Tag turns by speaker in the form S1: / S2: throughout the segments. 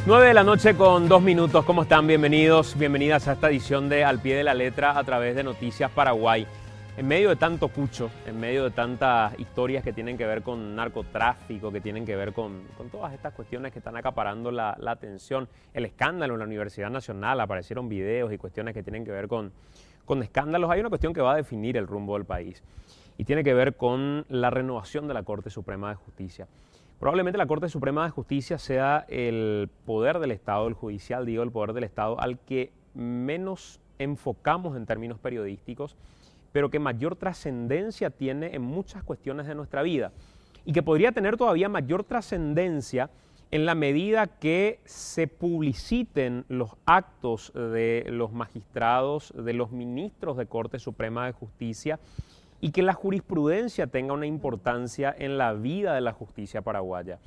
S1: 9 de la noche con 2 minutos. ¿Cómo están? Bienvenidos, bienvenidas a esta edición de Al Pie de la Letra a través de Noticias Paraguay. En medio de tanto cucho, en medio de tantas historias que tienen que ver con narcotráfico, que tienen que ver con todas estas cuestiones que están acaparando la atención, el escándalo en la Universidad Nacional, aparecieron videos y cuestiones que tienen que ver con escándalos, hay una cuestión que va a definir el rumbo del país y tiene que ver con la renovación de la Corte Suprema de Justicia. Probablemente la Corte Suprema de Justicia sea el poder del Estado, el judicial, digo, el poder del Estado, al que menos enfocamos en términos periodísticos, pero que mayor trascendencia tiene en muchas cuestiones de nuestra vida y que podría tener todavía mayor trascendencia en la medida que se publiciten los actos de los magistrados, de los ministros de Corte Suprema de Justicia, y que la jurisprudencia tenga una importancia en la vida de la justicia paraguaya,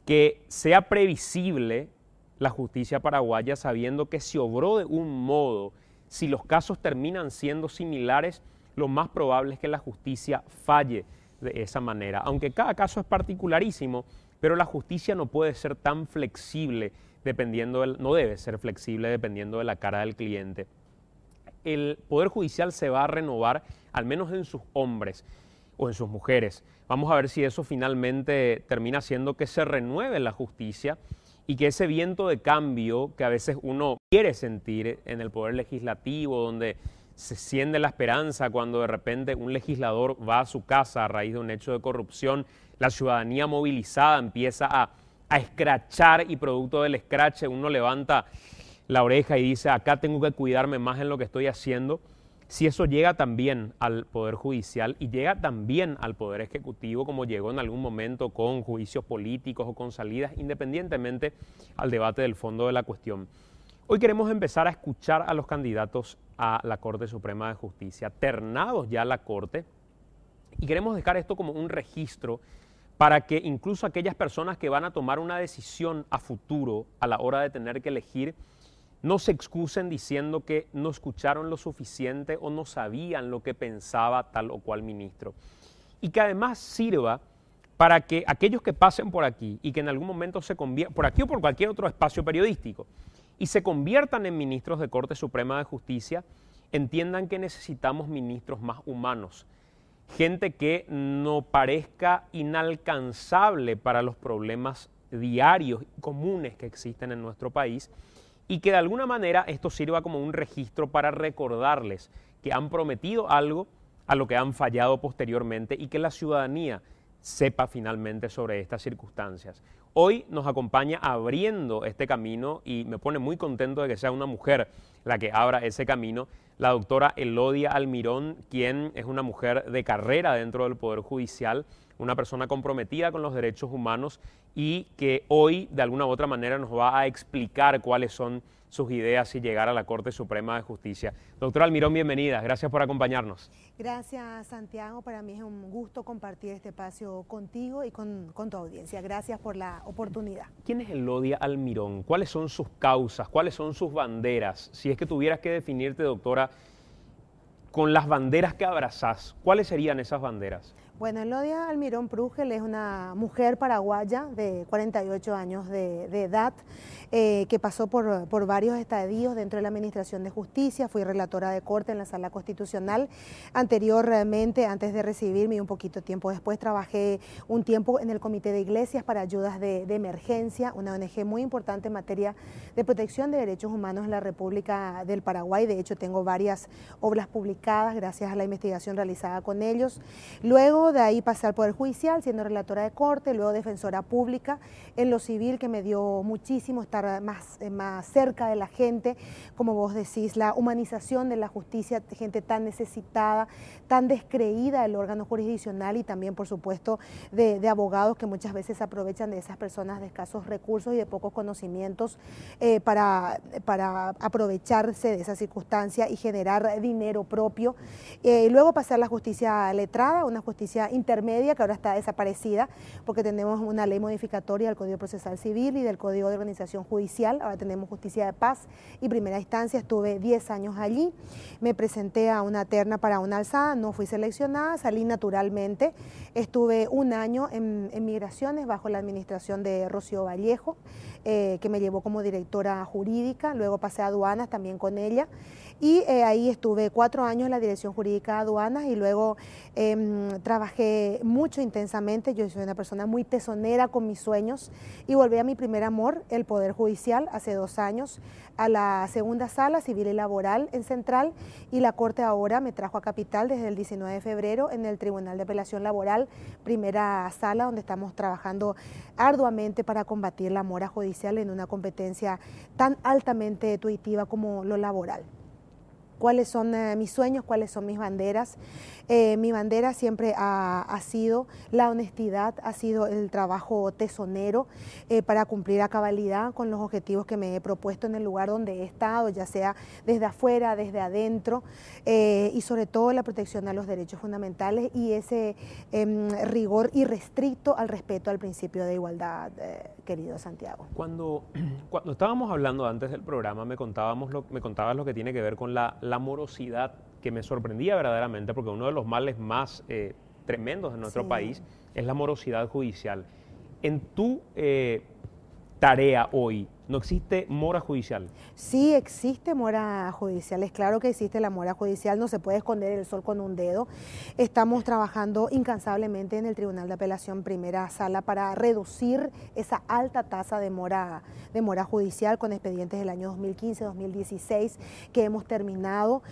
S1: que sea previsible la justicia paraguaya sabiendo que se obró de un modo, si los casos terminan siendo similares, lo más probable es que la justicia falle de esa manera, aunque cada caso es particularísimo, pero la justicia no puede ser tan flexible no debe ser flexible dependiendo de la cara del cliente. El Poder Judicial se va a renovar, al menos en sus hombres o en sus mujeres. Vamos a ver si eso finalmente termina haciendo que se renueve la justicia y que ese viento de cambio que a veces uno quiere sentir en el Poder Legislativo, donde se siente la esperanza cuando de repente un legislador va a su casa a raíz de un hecho de corrupción, la ciudadanía movilizada empieza a escrachar y producto del escrache uno levanta la oreja y dice, acá tengo que cuidarme más en lo que estoy haciendo. Si eso llega también al Poder Judicial y llega también al Poder Ejecutivo, como llegó en algún momento con juicios políticos o con salidas, independientemente al debate del fondo de la cuestión. Hoy queremos empezar a escuchar a los candidatos a la Corte Suprema de Justicia, ternados ya la Corte, y queremos dejar esto como un registro para que incluso aquellas personas que van a tomar una decisión a futuro a la hora de tener que elegir, no se excusen diciendo que no escucharon lo suficiente o no sabían lo que pensaba tal o cual ministro. Y que además sirva para que aquellos que pasen por aquí y que en algún momento se conviertan, por aquí o por cualquier otro espacio periodístico, y se conviertan en ministros de Corte Suprema de Justicia, entiendan que necesitamos ministros más humanos, gente que no parezca inalcanzable para los problemas diarios y comunes que existen en nuestro país, y que de alguna manera esto sirva como un registro para recordarles que han prometido algo a lo que han fallado posteriormente y que la ciudadanía sepa finalmente sobre estas circunstancias. Hoy nos acompaña abriendo este camino y me pone muy contento de que sea una mujer la que abra ese camino, la doctora Elodia Almirón, quien es una mujer de carrera dentro del Poder Judicial, una persona comprometida con los derechos humanos y que hoy de alguna u otra manera nos va a explicar cuáles son sus ideas y llegar a la Corte Suprema de Justicia. Doctora Almirón, bienvenida. Gracias por acompañarnos.
S2: Gracias, Santiago. Para mí es un gusto compartir este espacio contigo y con tu audiencia. Gracias por la oportunidad.
S1: ¿Quién es Elodia Almirón? ¿Cuáles son sus causas? ¿Cuáles son sus banderas? Si es que tuvieras que definirte, doctora, con las banderas que abrazás, ¿cuáles serían esas banderas?
S2: Bueno, Elodia Almirón Prugel es una mujer paraguaya de 48 años de edad que pasó por varios estadios dentro de la Administración de Justicia. Fui relatora de corte en la Sala Constitucional. Anteriormente, antes de recibirme y un poquito tiempo después, trabajé un tiempo en el Comité de Iglesias para Ayudas de Emergencia, una ONG muy importante en materia de protección de derechos humanos en la República del Paraguay. De hecho, tengo varias obras publicadas gracias a la investigación realizada con ellos. Luego de ahí pasé al Poder Judicial siendo relatora de corte, luego defensora pública en lo civil, que me dio muchísimo estar más cerca de la gente, como vos decís, la humanización de la justicia, gente tan necesitada, tan descreída del órgano jurisdiccional y también, por supuesto, de abogados que muchas veces aprovechan de esas personas de escasos recursos y de pocos conocimientos para aprovecharse de esa circunstancia y generar dinero propio. Luego pasé a la justicia letrada, una justicia justicia intermedia, que ahora está desaparecida, porque tenemos una ley modificatoria del Código Procesal Civil y del Código de Organización Judicial. Ahora tenemos justicia de paz y primera instancia. Estuve 10 años allí, me presenté a una terna para una alzada, no fui seleccionada, salí naturalmente. Estuve un año en migraciones bajo la administración de Rocío Vallejo, que me llevó como directora jurídica, luego pasé a aduanas también con ella, y ahí estuve 4 años en la dirección jurídica de aduanas y luego trabajé mucho intensamente. Yo soy una persona muy tesonera con mis sueños y volví a mi primer amor, el Poder Judicial, hace 2 años, a la segunda sala civil y laboral en Central, y la Corte ahora me trajo a Capital desde el 19 de febrero en el Tribunal de Apelación Laboral, primera sala, donde estamos trabajando arduamente para combatir la mora judicial en una competencia tan altamente tuitiva como lo laboral. ¿Cuáles son mis sueños? ¿Cuáles son mis banderas? Mi bandera siempre ha sido la honestidad, ha sido el trabajo tesonero para cumplir a cabalidad con los objetivos que me he propuesto en el lugar donde he estado, ya sea desde afuera, desde adentro, y sobre todo la protección a los derechos fundamentales y ese rigor irrestricto al respeto al principio de igualdad, querido Santiago.
S1: Cuando estábamos hablando antes del programa, me contabas lo que tiene que ver con la morosidad, que me sorprendía verdaderamente, porque uno de los males más tremendos de nuestro país es la morosidad judicial. En tu tarea hoy, ¿no existe mora judicial?
S2: Sí, existe mora judicial, es claro que existe la mora judicial, no se puede esconder el sol con un dedo. Estamos trabajando incansablemente en el Tribunal de Apelación Primera Sala para reducir esa alta tasa de mora judicial con expedientes del año 2015-2016 que hemos terminado.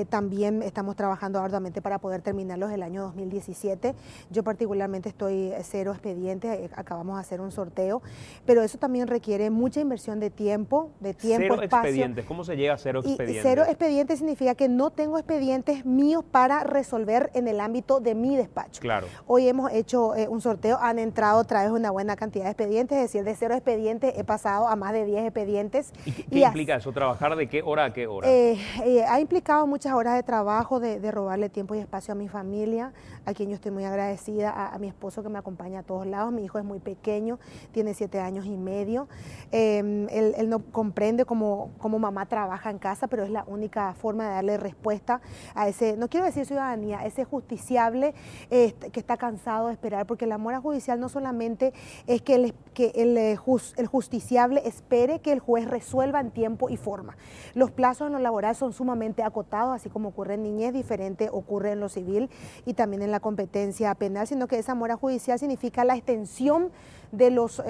S2: También estamos trabajando arduamente para poder terminarlos el año 2017. Yo particularmente estoy 0 expedientes, acabamos de hacer un sorteo, pero eso también requiere mucha inversión de tiempo,
S1: cero
S2: espacio.
S1: Expedientes. ¿Cómo se llega a 0 expedientes?
S2: 0 expedientes significa que no tengo expedientes míos para resolver en el ámbito de mi despacho.
S1: Claro.
S2: Hoy hemos hecho un sorteo, han entrado otra vez una buena cantidad de expedientes, es decir, de 0 expedientes he pasado a más de 10 expedientes.
S1: ¿Y qué implica eso? ¿Trabajar de qué hora a qué hora?
S2: Ha implicado muchas horas de trabajo, de robarle tiempo y espacio a mi familia, a quien yo estoy muy agradecida, a mi esposo que me acompaña a todos lados. Mi hijo es muy pequeño, tiene 7 años y medio. Él no comprende cómo mamá trabaja en casa, pero es la única forma de darle respuesta a ese, no quiero decir ciudadanía, ese justiciable que está cansado de esperar, porque la mora judicial no solamente es que el justiciable espere que el juez resuelva en tiempo y forma. Los plazos en lo laboral son sumamente acotados, así como ocurre en niñez, diferente ocurre en lo civil y también en la competencia penal, sino que esa mora judicial significa la extensión de los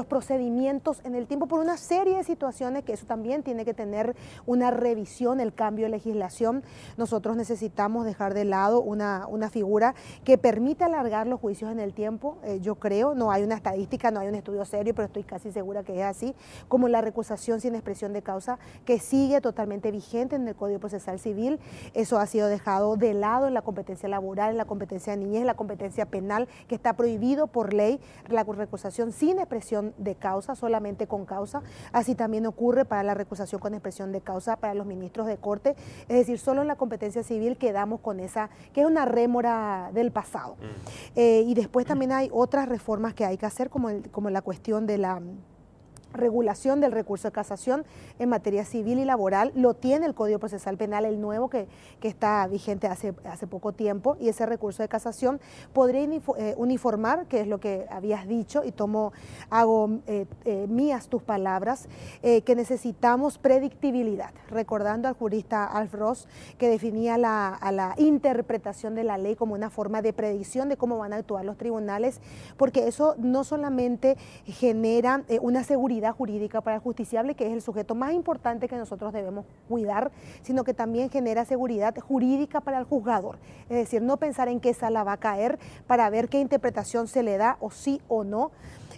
S2: procedimientos en el tiempo por una serie de situaciones que eso también tiene que tener una revisión, el cambio de legislación. Nosotros necesitamos dejar de lado una figura que permita alargar los juicios en el tiempo. Yo creo, no hay una estadística, no hay un estudio serio, pero estoy casi segura que es así, como la recusación sin expresión de causa, que sigue totalmente vigente en el Código Procesal Civil. Eso ha sido dejado de lado en la competencia laboral, en la competencia de niñez, en la competencia penal, que está prohibido por ley la recusación sin expresión de causa, solamente con causa. Así también ocurre para la recusación con expresión de causa para los ministros de corte, es decir, solo en la competencia civil quedamos con esa, que es una rémora del pasado. Y después también hay otras reformas que hay que hacer, como la cuestión de la regulación del recurso de casación en materia civil y laboral. Lo tiene el Código Procesal Penal, el nuevo que está vigente hace poco tiempo, y ese recurso de casación podría uniformar, que es lo que habías dicho, y hago mías tus palabras, que necesitamos predictibilidad, recordando al jurista Alf Ross, que definía a la interpretación de la ley como una forma de predicción de cómo van a actuar los tribunales, porque eso no solamente genera una seguridad jurídica para el justiciable, que es el sujeto más importante que nosotros debemos cuidar, sino que también genera seguridad jurídica para el juzgador. Es decir, no pensar en qué sala va a caer para ver qué interpretación se le da o sí o no.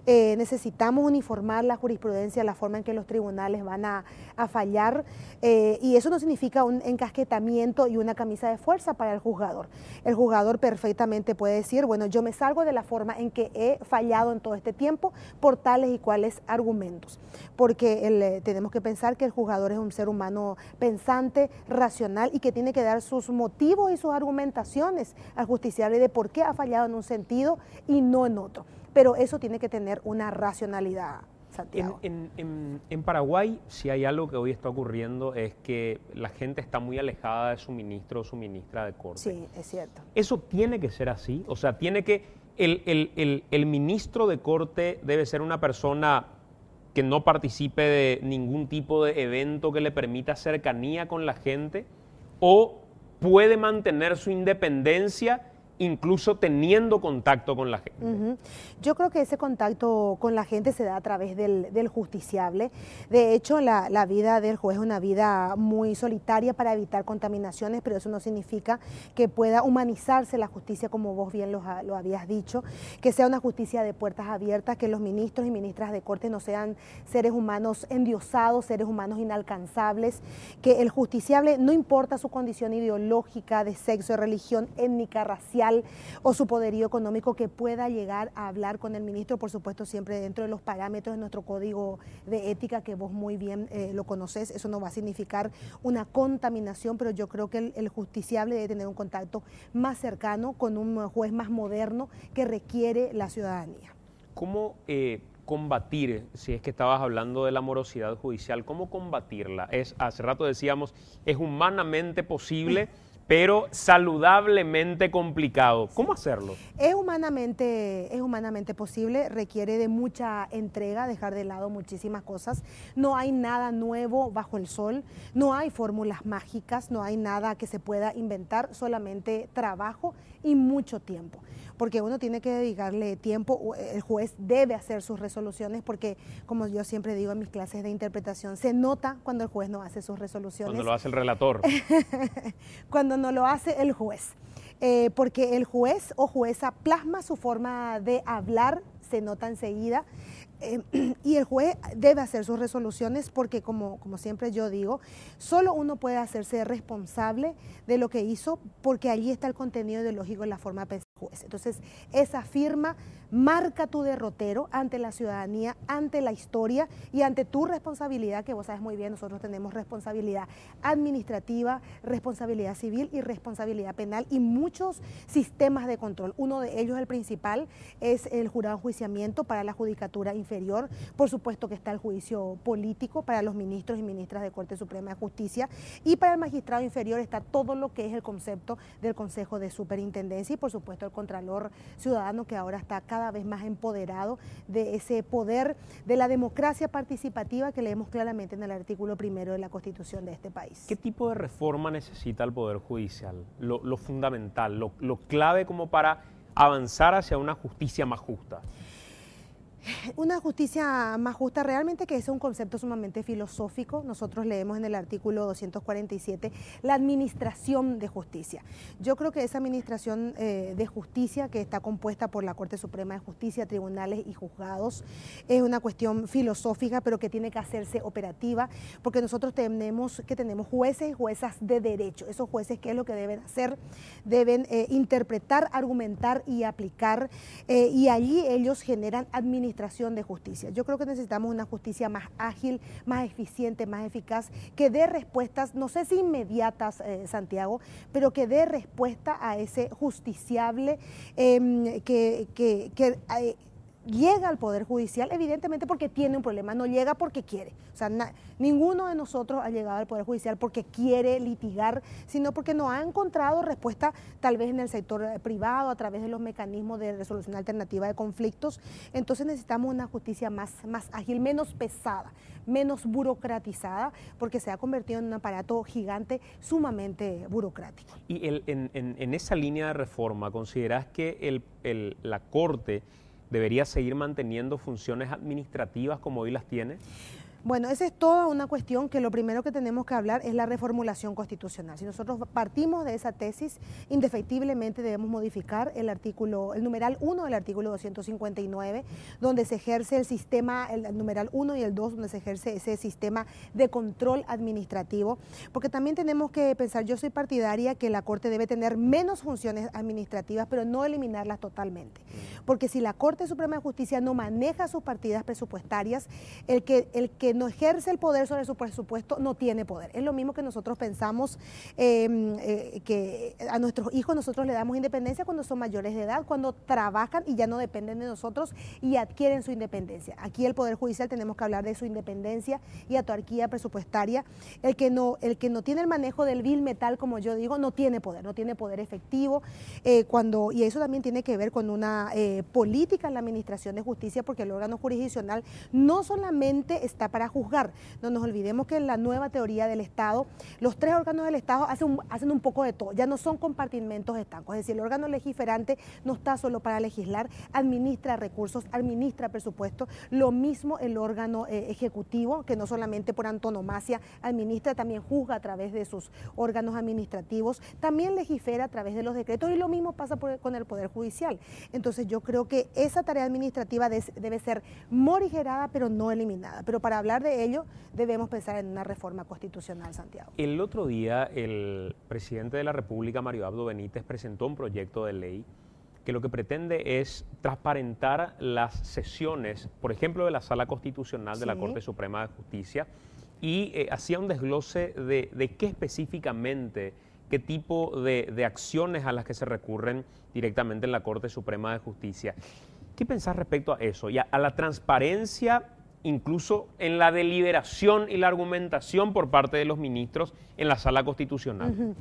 S2: necesitamos uniformar la jurisprudencia, la forma en que los tribunales van a fallar, y eso no significa un encasquetamiento y una camisa de fuerza para el juzgador. El juzgador perfectamente puede decir, bueno, yo me salgo de la forma en que he fallado en todo este tiempo por tales y cuales argumentos, porque tenemos que pensar que el juzgador es un ser humano pensante, racional y que tiene que dar sus motivos y sus argumentaciones al justiciable de por qué ha fallado en un sentido y no en otro. Pero eso tiene que tener una racionalidad, Santiago.
S1: En Paraguay, si hay algo que hoy está ocurriendo es que la gente está muy alejada de su ministro o su ministra de corte.
S2: Sí, es cierto.
S1: ¿Eso tiene que ser así? O sea, tiene que el ministro de corte debe ser una persona que no participe de ningún tipo de evento que le permita cercanía con la gente, o puede mantener su independencia incluso teniendo contacto con la gente.
S2: Yo creo que ese contacto con la gente se da a través del justiciable. De hecho, la vida del juez es una vida muy solitaria para evitar contaminaciones, pero eso no significa que pueda humanizarse la justicia, como vos bien lo habías dicho, que sea una justicia de puertas abiertas, que los ministros y ministras de corte no sean seres humanos endiosados, seres humanos inalcanzables, que el justiciable, no importa su condición ideológica, de sexo, de religión, étnica, racial, o su poderío económico, que pueda llegar a hablar con el ministro, por supuesto siempre dentro de los parámetros de nuestro código de ética, que vos muy bien lo conocés. Eso no va a significar una contaminación, pero yo creo que el justiciable debe tener un contacto más cercano con un juez más moderno que requiere la ciudadanía.
S1: ¿Cómo combatir, si es que estabas hablando de la morosidad judicial, cómo combatirla? Hace rato decíamos, es humanamente posible, pero saludablemente complicado. ¿Cómo hacerlo?
S2: Es humanamente posible, requiere de mucha entrega, dejar de lado muchísimas cosas. No hay nada nuevo bajo el sol, no hay fórmulas mágicas, no hay nada que se pueda inventar, solamente trabajo y mucho tiempo. Porque uno tiene que dedicarle tiempo, el juez debe hacer sus resoluciones, porque como yo siempre digo en mis clases de interpretación, se nota cuando el juez no hace sus resoluciones.
S1: Cuando lo hace el relator.
S2: Cuando no lo hace el juez. Porque el juez o jueza plasma su forma de hablar, se nota enseguida, y el juez debe hacer sus resoluciones, porque como siempre yo digo, solo uno puede hacerse responsable de lo que hizo, porque allí está el contenido ideológico y la forma de pensar del juez. Entonces, esa firma marca tu derrotero ante la ciudadanía, ante la historia y ante tu responsabilidad, que vos sabes muy bien, nosotros tenemos responsabilidad administrativa, responsabilidad civil y responsabilidad penal, y muchos sistemas de control. Uno de ellos, el principal, es el jurado de enjuiciamiento para la judicatura inferior. Por supuesto que está el juicio político para los ministros y ministras de Corte Suprema de Justicia, y para el magistrado inferior está todo lo que es el concepto del Consejo de Superintendencia, y por supuesto el Contralor Ciudadano, que ahora está cada vez más empoderado de ese poder de la democracia participativa que leemos claramente en el artículo 1 de la Constitución de este país.
S1: ¿Qué tipo de reforma necesita el Poder Judicial? Lo fundamental, lo clave como para avanzar hacia una justicia más justa.
S2: Una justicia más justa, realmente, que es un concepto sumamente filosófico. Nosotros leemos en el artículo 247 la administración de justicia. Yo creo que esa administración de justicia, que está compuesta por la Corte Suprema de Justicia, tribunales y juzgados, es una cuestión filosófica, pero que tiene que hacerse operativa, porque nosotros tenemos jueces y juezas de derecho. Esos jueces, ¿qué es lo que deben hacer? Deben interpretar, argumentar y aplicar, y allí ellos generan administración de justicia. Yo creo que necesitamos una justicia más ágil, más eficiente, más eficaz, que dé respuestas, no sé si inmediatas, Santiago, pero que dé respuesta a ese justiciable llega al Poder Judicial, evidentemente porque tiene un problema, no llega porque quiere. O sea, ninguno de nosotros ha llegado al Poder Judicial porque quiere litigar, sino porque no ha encontrado respuesta, tal vez en el sector privado, a través de los mecanismos de resolución alternativa de conflictos. Entonces necesitamos una justicia más ágil, menos pesada, menos burocratizada, porque se ha convertido en un aparato gigante sumamente burocrático.
S1: Y en esa línea de reforma, ¿considerás que la Corte debería seguir manteniendo funciones administrativas como hoy las tiene?
S2: Bueno, esa es toda una cuestión que lo primero que tenemos que hablar es la reformulación constitucional. Si nosotros partimos de esa tesis, indefectiblemente debemos modificar el numeral 1 del artículo 259, donde se ejerce el sistema, el numeral 1 y el 2, donde se ejerce ese sistema de control administrativo, porque también tenemos que pensar, yo soy partidaria que la Corte debe tener menos funciones administrativas, pero no eliminarlas totalmente, porque si la Corte Suprema de Justicia no maneja sus partidas presupuestarias, el que no ejerce el poder sobre su presupuesto no tiene poder. Es lo mismo que nosotros pensamos que a nuestros hijos nosotros le damos independencia cuando son mayores de edad, cuando trabajan y ya no dependen de nosotros y adquieren su independencia. Aquí el Poder Judicial tenemos que hablar de su independencia y autarquía presupuestaria. El que no tiene el manejo del vil metal, como yo digo, no tiene poder efectivo, y eso también tiene que ver con una política en la administración de justicia, porque el órgano jurisdiccional no solamente está para juzgar. No nos olvidemos que en la nueva teoría del Estado, los tres órganos del Estado hacen un poco de todo, ya no son compartimentos estancos, es decir, el órgano legiferante no está solo para legislar, administra recursos, administra presupuestos, lo mismo el órgano ejecutivo, que no solamente por antonomasia administra, también juzga a través de sus órganos administrativos, también legifera a través de los decretos, y lo mismo pasa con el Poder Judicial. Entonces yo creo que esa tarea administrativa debe ser morigerada, pero no eliminada. Pero para hablar de ello, debemos pensar en una reforma constitucional, Santiago.
S1: El otro día, el presidente de la República, Mario Abdo Benítez, presentó un proyecto de ley que lo que pretende es transparentar las sesiones, por ejemplo, de la Sala Constitucional de la Corte Suprema de Justicia, y hacía un desglose de qué específicamente, qué tipo de acciones a las que se recurren directamente en la Corte Suprema de Justicia. ¿Qué pensás respecto a eso y a la transparencia, incluso en la deliberación y la argumentación por parte de los ministros en la Sala Constitucional?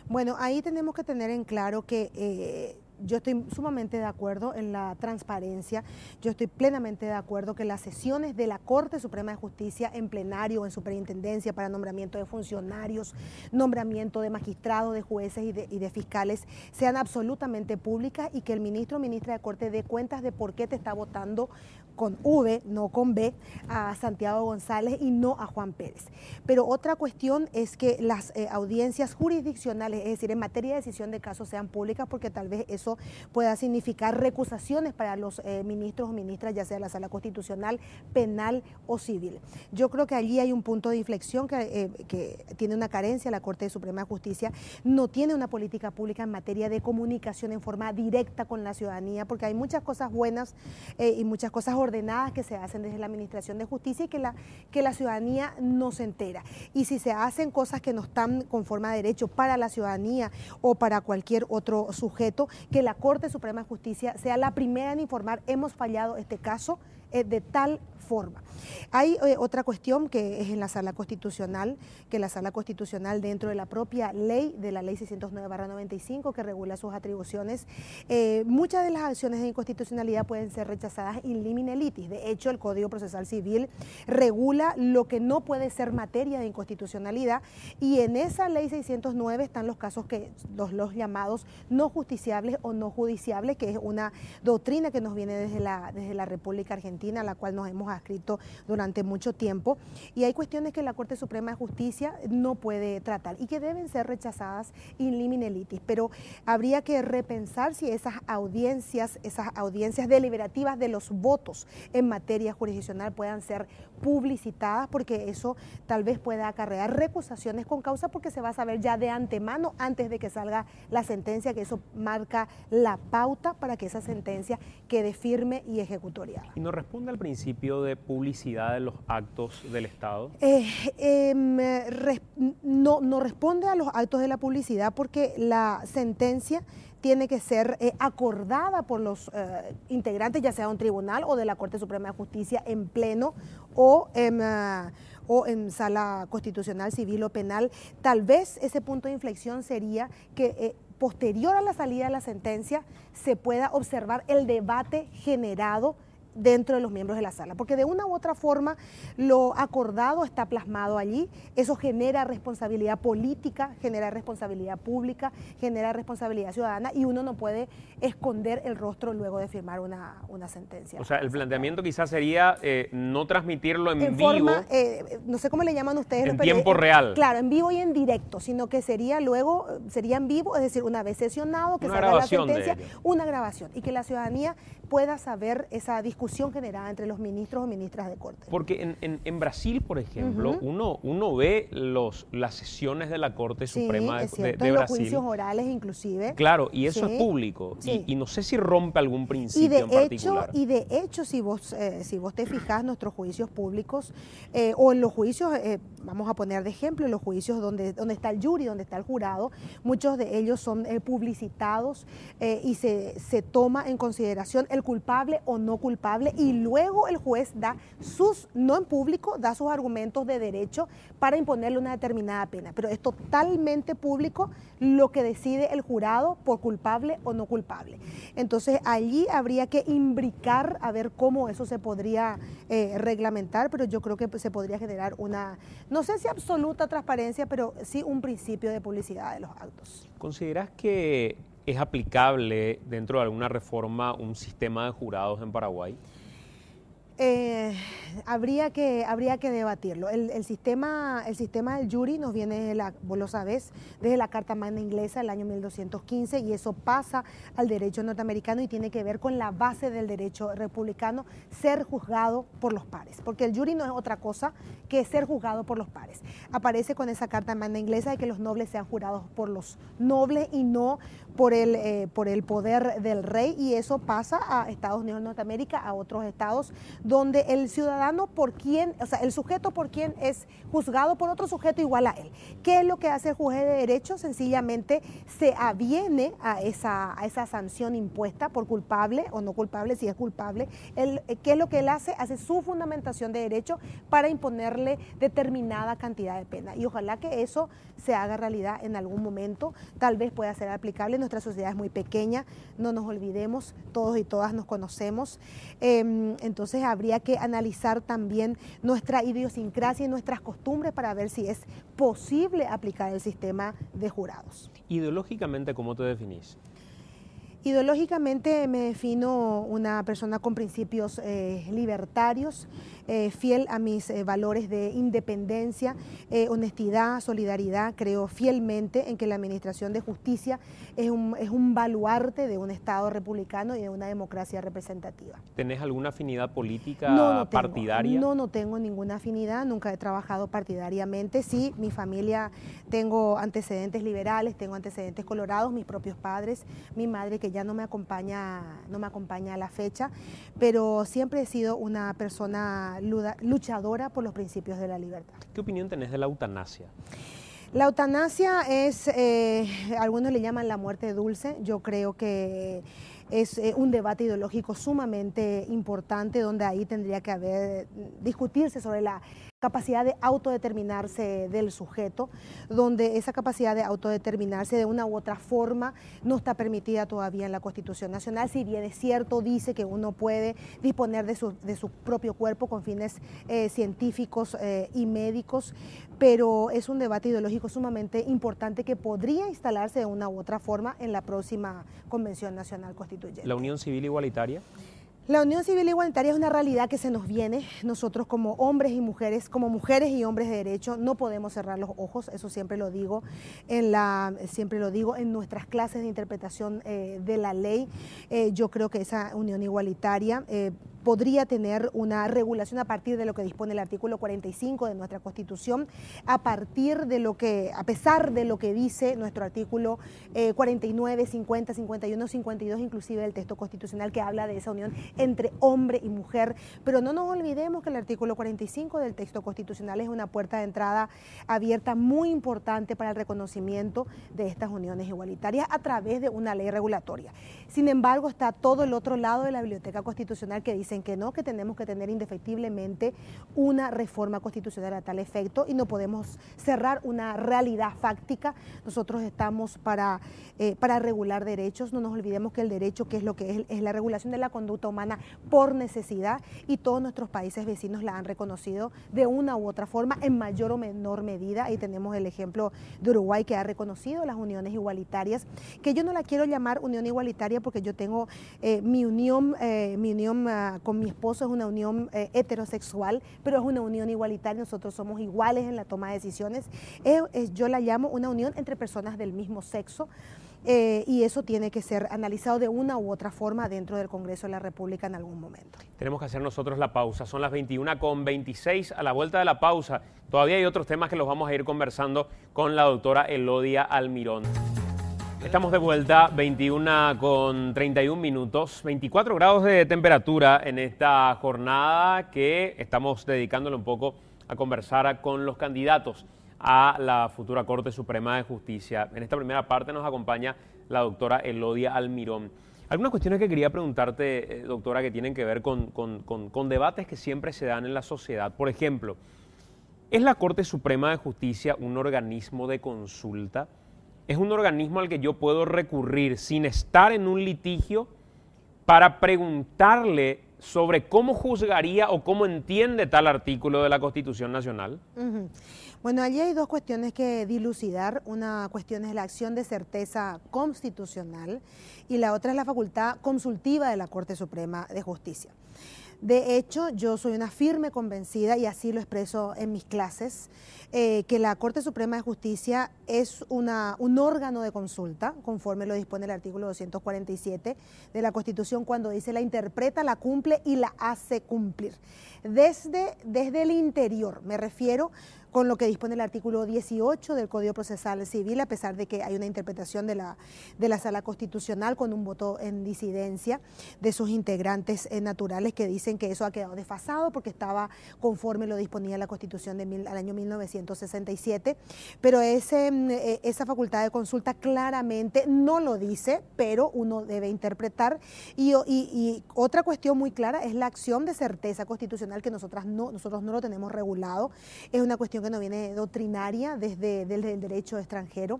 S2: Bueno, ahí tenemos que tener en claro que yo estoy sumamente de acuerdo en la transparencia, yo estoy plenamente de acuerdo que las sesiones de la Corte Suprema de Justicia en plenario o en superintendencia para nombramiento de funcionarios, nombramiento de magistrados, de jueces y de fiscales sean absolutamente públicas, y que el ministro o ministra de Corte dé cuentas de por qué te está votando con V, no con B, a Santiago González y no a Juan Pérez. Pero otra cuestión es que las audiencias jurisdiccionales, es decir, en materia de decisión de casos, sean públicas, porque tal vez eso pueda significar recusaciones para los ministros o ministras, ya sea la Sala Constitucional, penal o civil. Yo creo que allí hay un punto de inflexión que tiene una carencia la Corte Suprema de Justicia, no tiene una política pública en materia de comunicación en forma directa con la ciudadanía, porque hay muchas cosas buenas y muchas cosas ordenadas que se hacen desde la Administración de Justicia y que la ciudadanía no se entera. Y si se hacen cosas que no están conforme a derecho para la ciudadanía o para cualquier otro sujeto, que la Corte Suprema de Justicia sea la primera en informar: hemos fallado este caso de tal forma. Hay otra cuestión que es en la Sala Constitucional, que la Sala Constitucional, dentro de la propia ley, de la ley 609/95, que regula sus atribuciones, muchas de las acciones de inconstitucionalidad pueden ser rechazadas in limine litis. De hecho, el Código Procesal Civil regula lo que no puede ser materia de inconstitucionalidad, y en esa ley 609 están los casos que los llamados no justiciables o no judiciables, que es una doctrina que nos viene desde la República Argentina, a la cual nos hemos adscrito durante mucho tiempo, y hay cuestiones que la Corte Suprema de Justicia no puede tratar y que deben ser rechazadas in limine litis, pero habría que repensar si esas audiencias deliberativas de los votos en materia jurisdiccional puedan ser publicitadas, porque eso tal vez pueda acarrear recusaciones con causa, porque se va a saber ya de antemano, antes de que salga la sentencia, que eso marca la pauta para que esa sentencia quede firme y ejecutoriada.
S1: ¿Y no responde al principio de publicidad de los actos del Estado?
S2: No responde a los actos de la publicidad, porque la sentencia tiene que ser acordada por los integrantes, ya sea de un tribunal o de la Corte Suprema de Justicia en pleno o en Sala Constitucional, Civil o Penal. Tal vez ese punto de inflexión sería que posterior a la salida de la sentencia se pueda observar el debate generado dentro de los miembros de la sala, porque de una u otra forma lo acordado está plasmado allí, eso genera responsabilidad política, genera responsabilidad pública, genera responsabilidad ciudadana y uno no puede esconder el rostro luego de firmar una sentencia.
S1: O sea, el planteamiento quizás sería no transmitirlo en vivo.
S2: Forma, no sé cómo le llaman ustedes.
S1: En tiempo real.
S2: Claro, en vivo y en directo, sino que sería luego, sería en vivo, es decir, una vez sesionado, que salga la sentencia, una grabación, y que la ciudadanía pueda saber esa discusión generada entre los ministros o ministras de Corte.
S1: Porque en Brasil, por ejemplo, uno ve las sesiones de la Corte Suprema de Brasil.
S2: En los juicios orales inclusive.
S1: Claro, y eso es público. Y no sé si rompe algún principio en particular.
S2: Y de hecho, si vos te fijás, nuestros juicios públicos, o en los juicios, vamos a poner de ejemplo, en los juicios donde está el jury, donde está el jurado, muchos de ellos son publicitados y se toma en consideración el culpable o no culpable, y luego el juez da no en público, da sus argumentos de derecho para imponerle una determinada pena, pero es totalmente público lo que decide el jurado por culpable o no culpable. Entonces allí habría que imbricar a ver cómo eso se podría reglamentar, pero yo creo que se podría generar una, no sé si absoluta transparencia, pero sí un principio de publicidad de los actos.
S1: ¿Consideras que es aplicable dentro de alguna reforma un sistema de jurados en Paraguay?
S2: Habría que debatirlo. El sistema del jury nos viene, vos lo sabés, desde la Carta Magna Inglesa del año 1215, y eso pasa al derecho norteamericano y tiene que ver con la base del derecho republicano, ser juzgado por los pares, porque el jury no es otra cosa que ser juzgado por los pares. Aparece con esa Carta Magna Inglesa de que los nobles sean jurados por los nobles y no por el poder del rey, y eso pasa a Estados Unidos de Norteamérica, a otros estados, donde el ciudadano el sujeto por quien es juzgado por otro sujeto igual a él. ¿Qué es lo que hace el juez de derecho? Sencillamente se aviene a esa sanción impuesta por culpable o no culpable, si es culpable. ¿Qué es lo que él hace? Hace su fundamentación de derecho para imponerle determinada cantidad de pena, y ojalá que eso se haga realidad en algún momento, tal vez pueda ser aplicable. Nuestra sociedad es muy pequeña, no nos olvidemos, todos y todas nos conocemos, entonces habría que analizar también nuestra idiosincrasia y nuestras costumbres para ver si es posible aplicar el sistema de jurados.
S1: Ideológicamente, ¿cómo te definís?
S2: Ideológicamente me defino una persona con principios libertarios, fiel a mis valores de independencia, honestidad, solidaridad. Creo fielmente en que la administración de justicia es un baluarte de un Estado republicano y de una democracia representativa.
S1: ¿Tenés alguna afinidad política partidaria?
S2: No tengo ninguna afinidad, nunca he trabajado partidariamente. Sí, mi familia, tengo antecedentes liberales, tengo antecedentes colorados, mis propios padres, mi madre que ya no me acompaña a la fecha, pero siempre he sido una persona luchadora por los principios de la libertad.
S1: ¿Qué opinión tenés de la eutanasia?
S2: La eutanasia es, algunos le llaman la muerte dulce. Yo creo que es un debate ideológico sumamente importante, donde ahí tendría que discutirse sobre la capacidad de autodeterminarse del sujeto, donde esa capacidad de autodeterminarse de una u otra forma no está permitida todavía en la Constitución Nacional. Si bien es cierto, dice que uno puede disponer de su propio cuerpo con fines científicos y médicos, pero es un debate ideológico sumamente importante que podría instalarse de una u otra forma en la próxima Convención Nacional Constituyente.
S1: ¿La unión civil igualitaria?
S2: La unión civil igualitaria es una realidad que se nos viene. Nosotros como hombres y mujeres, como mujeres y hombres de derecho, no podemos cerrar los ojos. Eso siempre lo digo en nuestras clases de interpretación de la ley. Yo creo que esa unión igualitaria podría tener una regulación a partir de lo que dispone el artículo 45 de nuestra Constitución, a pesar de lo que dice nuestro artículo 49, 50, 51, 52, inclusive del texto constitucional, que habla de esa unión entre hombre y mujer. Pero no nos olvidemos que el artículo 45 del texto constitucional es una puerta de entrada abierta muy importante para el reconocimiento de estas uniones igualitarias a través de una ley regulatoria. Sin embargo, está todo el otro lado de la biblioteca constitucional que dice dicen que no, que tenemos que tener indefectiblemente una reforma constitucional a tal efecto y no podemos cerrar una realidad fáctica. Nosotros estamos para regular derechos, no nos olvidemos que el derecho, que es lo que es la regulación de la conducta humana por necesidad, y todos nuestros países vecinos la han reconocido de una u otra forma, en mayor o menor medida. Ahí tenemos el ejemplo de Uruguay, que ha reconocido las uniones igualitarias, que yo no la quiero llamar unión igualitaria porque yo tengo mi unión con mi esposo es una unión heterosexual, pero es una unión igualitaria, nosotros somos iguales en la toma de decisiones. Yo la llamo una unión entre personas del mismo sexo. Y eso tiene que ser analizado de una u otra forma dentro del Congreso de la República en algún momento.
S1: Tenemos que hacer nosotros la pausa, son las 21:26, a la vuelta de la pausa todavía hay otros temas que los vamos a ir conversando con la doctora Elodia Almirón. Estamos de vuelta, 21:31 minutos, 24 grados de temperatura en esta jornada que estamos dedicándole un poco a conversar con los candidatos a la futura Corte Suprema de Justicia. En esta primera parte nos acompaña la doctora Elodia Almirón. Algunas cuestiones que quería preguntarte, doctora, que tienen que ver con debates que siempre se dan en la sociedad. Por ejemplo, ¿es la Corte Suprema de Justicia un organismo de consulta? ¿Es un organismo al que yo puedo recurrir sin estar en un litigio para preguntarle sobre cómo juzgaría o cómo entiende tal artículo de la Constitución Nacional?
S2: Bueno, allí hay dos cuestiones que dilucidar. Una cuestión es la acción de certeza constitucional y la otra es la facultad consultiva de la Corte Suprema de Justicia. De hecho, yo soy una firme convencida, y así lo expreso en mis clases, que la Corte Suprema de Justicia es un órgano de consulta, conforme lo dispone el artículo 247 de la Constitución, cuando dice la interpreta, la cumple y la hace cumplir. Desde el interior, me refiero con lo que dispone el artículo 18 del Código Procesal Civil, a pesar de que hay una interpretación de la Sala Constitucional con un voto en disidencia de sus integrantes naturales, que dicen que eso ha quedado desfasado porque estaba conforme lo disponía la Constitución al año 1967, pero esa facultad de consulta claramente no lo dice, pero uno debe interpretar. Y otra cuestión muy clara es la acción de certeza constitucional, que nosotros no lo tenemos regulado. Es una cuestión que no viene doctrinaria desde el derecho extranjero.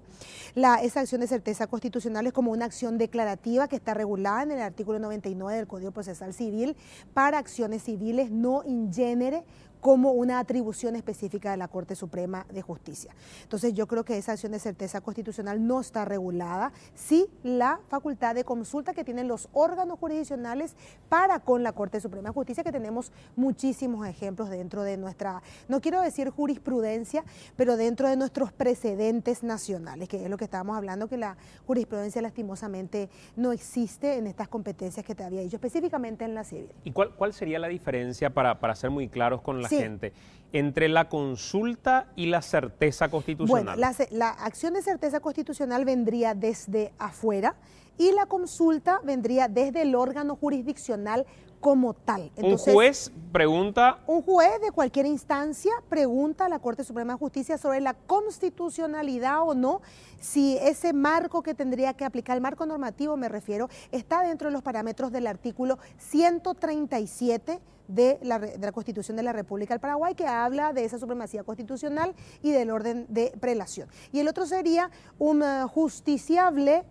S2: Esa acción de certeza constitucional es como una acción declarativa que está regulada en el artículo 99 del Código Procesal Civil para acciones civiles, no in genere, como una atribución específica de la Corte Suprema de Justicia. Entonces yo creo que esa acción de certeza constitucional no está regulada. Sí, la facultad de consulta que tienen los órganos jurisdiccionales para con la Corte Suprema de Justicia, que tenemos muchísimos ejemplos dentro de nuestra, no quiero decir jurisprudencia, pero dentro de nuestros precedentes nacionales, que es lo que estábamos hablando, que la jurisprudencia lastimosamente no existe en estas competencias que te había dicho, específicamente en la civil.
S1: ¿Y cuál sería la diferencia, para ser muy claros con la gente, entre la consulta y la certeza constitucional?
S2: Bueno, la acción de certeza constitucional vendría desde afuera y la consulta vendría desde el órgano jurisdiccional como tal. Entonces,
S1: un juez pregunta...
S2: Un juez de cualquier instancia pregunta a la Corte Suprema de Justicia sobre la constitucionalidad o no, si ese marco que tendría que aplicar, el marco normativo me refiero, está dentro de los parámetros del artículo 137 de la Constitución de la República del Paraguay, que habla de esa supremacía constitucional y del orden de prelación. Y el otro sería un justiciable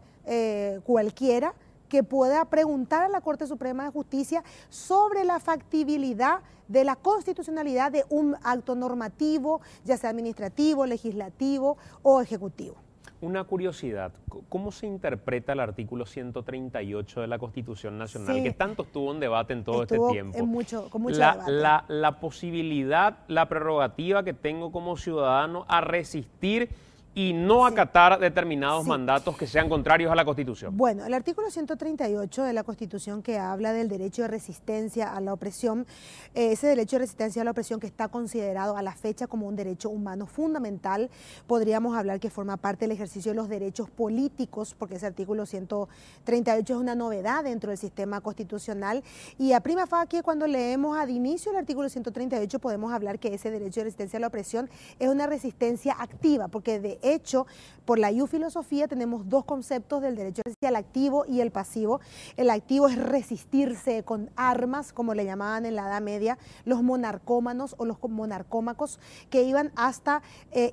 S2: cualquiera que pueda preguntar a la Corte Suprema de Justicia sobre la factibilidad de la constitucionalidad de un acto normativo, ya sea administrativo, legislativo o ejecutivo.
S1: Una curiosidad, ¿cómo se interpreta el artículo 138 de la Constitución Nacional, que tanto estuvo en debate en todo este tiempo?
S2: Con mucho debate.
S1: La posibilidad, la prerrogativa que tengo como ciudadano a resistir y no acatar determinados mandatos que sean contrarios a la Constitución.
S2: Bueno, el artículo 138 de la Constitución, que habla del derecho de resistencia a la opresión, ese derecho de resistencia a la opresión, que está considerado a la fecha como un derecho humano fundamental, podríamos hablar que forma parte del ejercicio de los derechos políticos, porque ese artículo 138 es una novedad dentro del sistema constitucional, y a prima facie, cuando leemos ad inicio el artículo 138, podemos hablar que ese derecho de resistencia a la opresión es una resistencia activa, porque de hecho, por la filosofía tenemos dos conceptos del derecho, el activo y el pasivo. El activo es resistirse con armas, como le llamaban en la Edad Media los monarcómanos o los monarcómacos, que iban hasta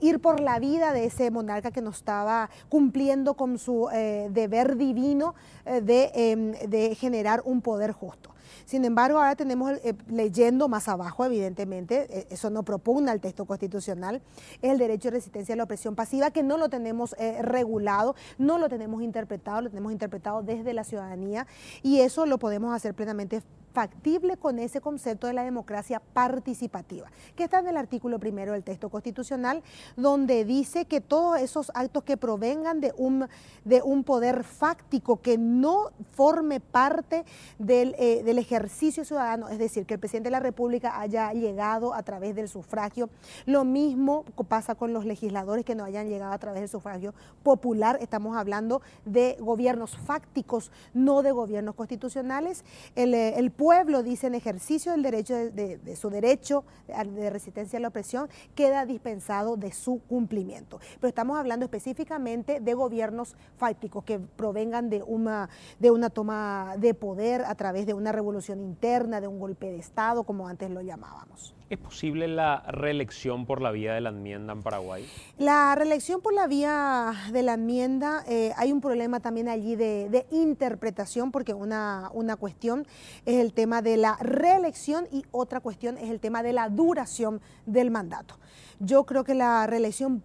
S2: ir por la vida de ese monarca que no estaba cumpliendo con su deber divino de generar un poder justo. Sin embargo, ahora tenemos, leyendo más abajo, evidentemente, eso no propugna el texto constitucional, es el derecho de resistencia a la opresión pasiva, que no lo tenemos regulado, no lo tenemos interpretado desde la ciudadanía, y eso lo podemos hacer plenamente factible con ese concepto de la democracia participativa, que está en el artículo 1 del texto constitucional, donde dice que todos esos actos que provengan de un poder fáctico que no forme parte del ejercicio ciudadano, es decir, que el presidente de la República haya llegado a través del sufragio. Lo mismo pasa con los legisladores que no hayan llegado a través del sufragio popular. Estamos hablando de gobiernos fácticos, no de gobiernos constitucionales. El pueblo, dice, en ejercicio del derecho de su derecho de resistencia a la opresión, queda dispensado de su cumplimiento. Pero estamos hablando específicamente de gobiernos fácticos que provengan de una toma de poder a través de una revolución interna, de un golpe de Estado, como antes lo llamábamos.
S1: ¿Es posible la reelección por la vía de la enmienda en Paraguay?
S2: La reelección por la vía de la enmienda, hay un problema también allí de interpretación, porque una cuestión es el tema de la reelección y otra cuestión es el tema de la duración del mandato. Yo creo que la reelección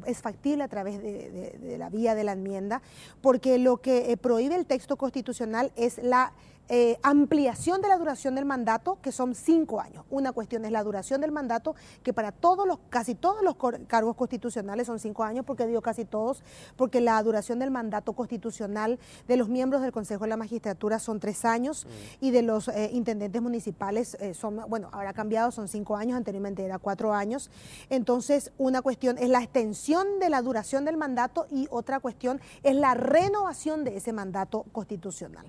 S2: es factible a través de la vía de la enmienda, porque lo que prohíbe el texto constitucional es la ampliación de la duración del mandato, que son 5 años. Una cuestión es la duración del mandato, que para casi todos los cargos constitucionales son 5 años, porque digo casi todos, porque la duración del mandato constitucional de los miembros del Consejo de la Magistratura son 3 años y de los intendentes municipales ahora ha cambiado, son 5 años, anteriormente era 4 años. Entonces, una cuestión es la extensión de la duración del mandato y otra cuestión es la renovación de ese mandato constitucional.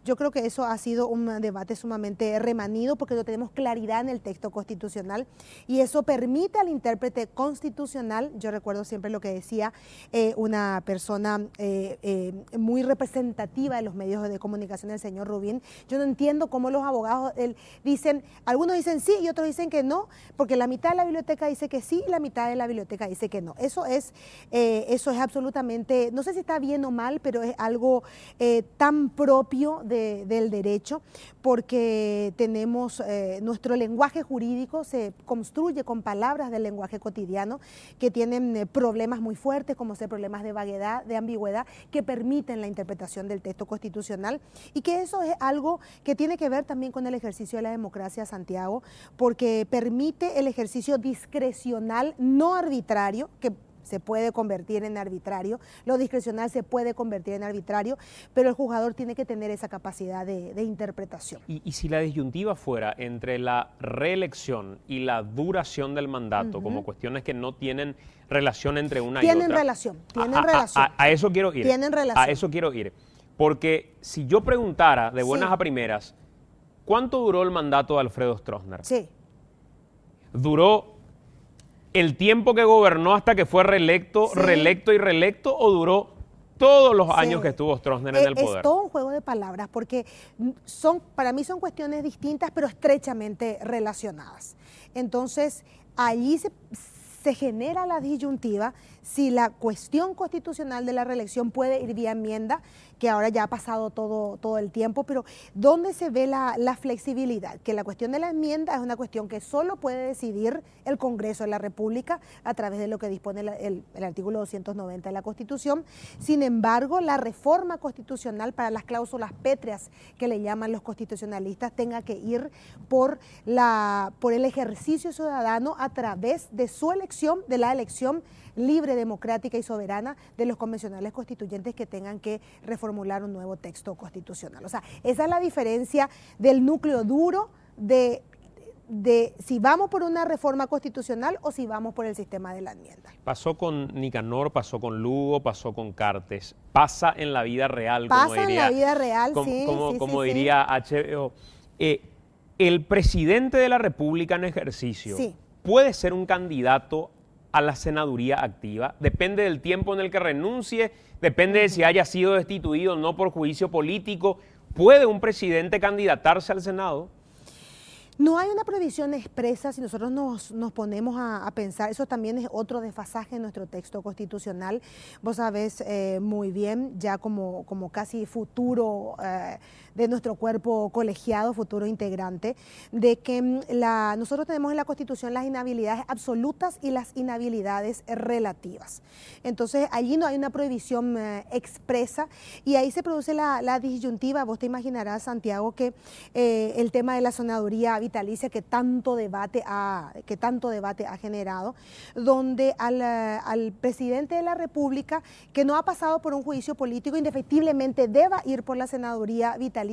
S2: Yo creo que eso ha sido un debate sumamente remanido porque no tenemos claridad en el texto constitucional y eso permite al intérprete constitucional, yo recuerdo siempre lo que decía una persona muy representativa de los medios de comunicación, el señor Rubín, yo no entiendo cómo los abogados dicen, algunos dicen sí y otros dicen que no, porque la mitad de la biblioteca dice que sí y la mitad de la biblioteca dice que no. Eso es absolutamente, no sé si está bien o mal, pero es algo tan propio del derecho, porque tenemos nuestro lenguaje jurídico se construye con palabras del lenguaje cotidiano que tienen problemas muy fuertes, como ser problemas de vaguedad, de ambigüedad, que permiten la interpretación del texto constitucional, y que eso es algo que tiene que ver también con el ejercicio de la democracia, Santiago, porque permite el ejercicio discrecional, no arbitrario, que se puede convertir en arbitrario, lo discrecional se puede convertir en arbitrario, pero el juzgador tiene que tener esa capacidad de interpretación.
S1: Y si la disyuntiva fuera entre la reelección y la duración del mandato, como cuestiones que no tienen relación entre una y otra.
S2: Tienen relación.
S1: A eso quiero ir.
S2: Tienen relación.
S1: A eso quiero ir. Porque si yo preguntara de buenas a primeras, ¿cuánto duró el mandato de Alfredo Stroessner?
S2: Sí.
S1: ¿Duró el tiempo que gobernó hasta que fue reelecto, reelecto y reelecto, o duró todos los años que estuvo Stroessner en el poder?
S2: Es todo un juego de palabras, porque para mí son cuestiones distintas, pero estrechamente relacionadas. Entonces, allí se genera la disyuntiva si la cuestión constitucional de la reelección puede ir vía enmienda, que ahora ya ha pasado todo el tiempo, pero ¿dónde se ve la flexibilidad? Que la cuestión de la enmienda es una cuestión que solo puede decidir el Congreso de la República a través de lo que dispone el artículo 290 de la Constitución. Sin embargo, la reforma constitucional para las cláusulas pétreas que le llaman los constitucionalistas tenga que ir por el ejercicio ciudadano a través de su elección, de la elección libre, democrática y soberana de los convencionales constituyentes que tengan que reformular un nuevo texto constitucional. O sea, esa es la diferencia del núcleo duro de si vamos por una reforma constitucional o si vamos por el sistema de la enmienda.
S1: Pasó con Nicanor, pasó con Lugo, pasó con Cartes. Pasa en la vida real,
S2: pasa en la vida real,
S1: como diría HBO. El presidente de la República en ejercicio puede ser un candidato a la senaduría activa? ¿Depende del tiempo en el que renuncie? ¿Depende de si haya sido destituido o no por juicio político? ¿Puede un presidente candidatarse al Senado?
S2: No hay una prohibición expresa si nosotros nos ponemos a pensar. Eso también es otro desfasaje en nuestro texto constitucional. Vos sabés muy bien, ya como casi futuro de nuestro cuerpo colegiado, futuro integrante, de que nosotros tenemos en la Constitución las inhabilidades absolutas y las inhabilidades relativas. Entonces, allí no hay una prohibición expresa y ahí se produce la disyuntiva. Vos te imaginarás, Santiago, que el tema de la senaduría vitalicia que tanto debate ha generado, donde al presidente de la República, que no ha pasado por un juicio político, indefectiblemente deba ir por la senaduría vitalicia,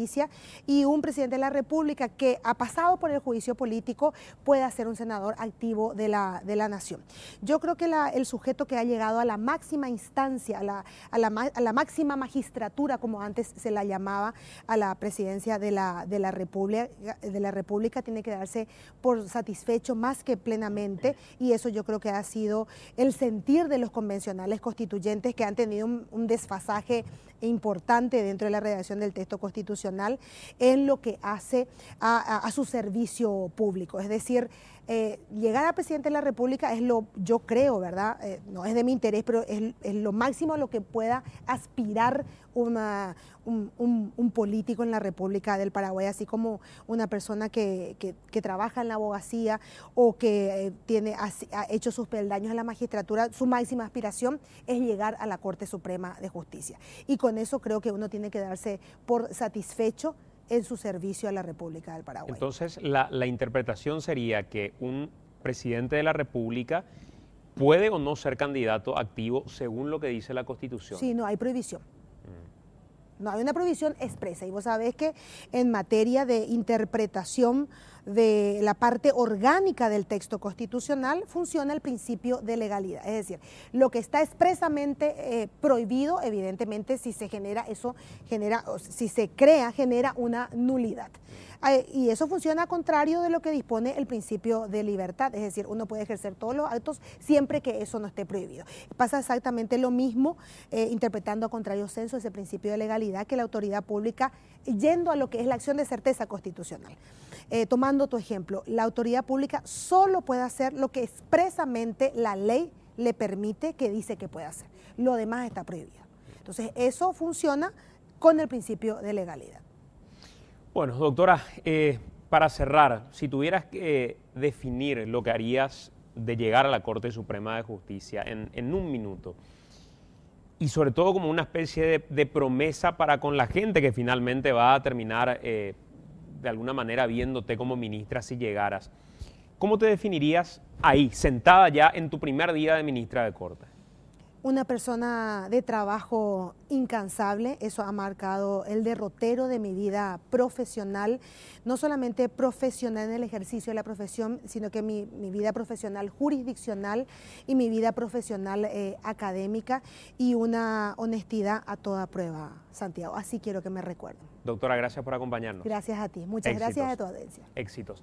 S2: y un presidente de la República que ha pasado por el juicio político pueda ser un senador activo de la nación. Yo creo que el sujeto que ha llegado a la máxima instancia, a la máxima magistratura, como antes se la llamaba, a la presidencia de la República, tiene que darse por satisfecho más que plenamente, y eso yo creo que ha sido el sentir de los convencionales constituyentes, que han tenido un desfasaje importante dentro de la redacción del texto constitucional en lo que hace a su servicio público. Es decir, llegar a presidente de la República es yo creo, ¿verdad? No es de mi interés, pero es lo máximo a lo que pueda aspirar un político en la República del Paraguay, así como una persona que trabaja en la abogacía o que ha hecho sus peldaños en la magistratura. Su máxima aspiración es llegar a la Corte Suprema de Justicia. Y con eso creo que uno tiene que darse por satisfecho en su servicio a la República del Paraguay.
S1: Entonces, la interpretación sería que un presidente de la República puede o no ser candidato activo según lo que dice la Constitución.
S2: Sí, no hay prohibición. No hay una prohibición expresa, y vos sabés que en materia de interpretación de la parte orgánica del texto constitucional funciona el principio de legalidad. Es decir, lo que está expresamente prohibido, evidentemente, si se genera si se crea, genera una nulidad. Y eso funciona a contrario de lo que dispone el principio de libertad, es decir, uno puede ejercer todos los actos siempre que eso no esté prohibido. Pasa exactamente lo mismo, interpretando a contrario senso ese principio de legalidad, que la autoridad pública, yendo a lo que es la acción de certeza constitucional. Tomando tu ejemplo, la autoridad pública solo puede hacer lo que expresamente la ley le permite, que dice que puede hacer. Lo demás está prohibido. Entonces, eso funciona con el principio de legalidad.
S1: Bueno, doctora, para cerrar, si tuvieras que definir lo que harías de llegar a la Corte Suprema de Justicia en un minuto, y sobre todo como una especie de promesa para con la gente que finalmente va a terminar de alguna manera viéndote como ministra si llegaras, ¿cómo te definirías ahí, sentada ya en tu primer día de ministra de Corte?
S2: Una persona de trabajo incansable, eso ha marcado el derrotero de mi vida profesional, no solamente profesional en el ejercicio de la profesión, sino que mi vida profesional jurisdiccional y mi vida profesional académica, y una honestidad a toda prueba, Santiago. Así quiero que me recuerden.
S1: Doctora, gracias por acompañarnos.
S2: Gracias a ti. Muchas gracias a tu audiencia.
S1: Éxitos.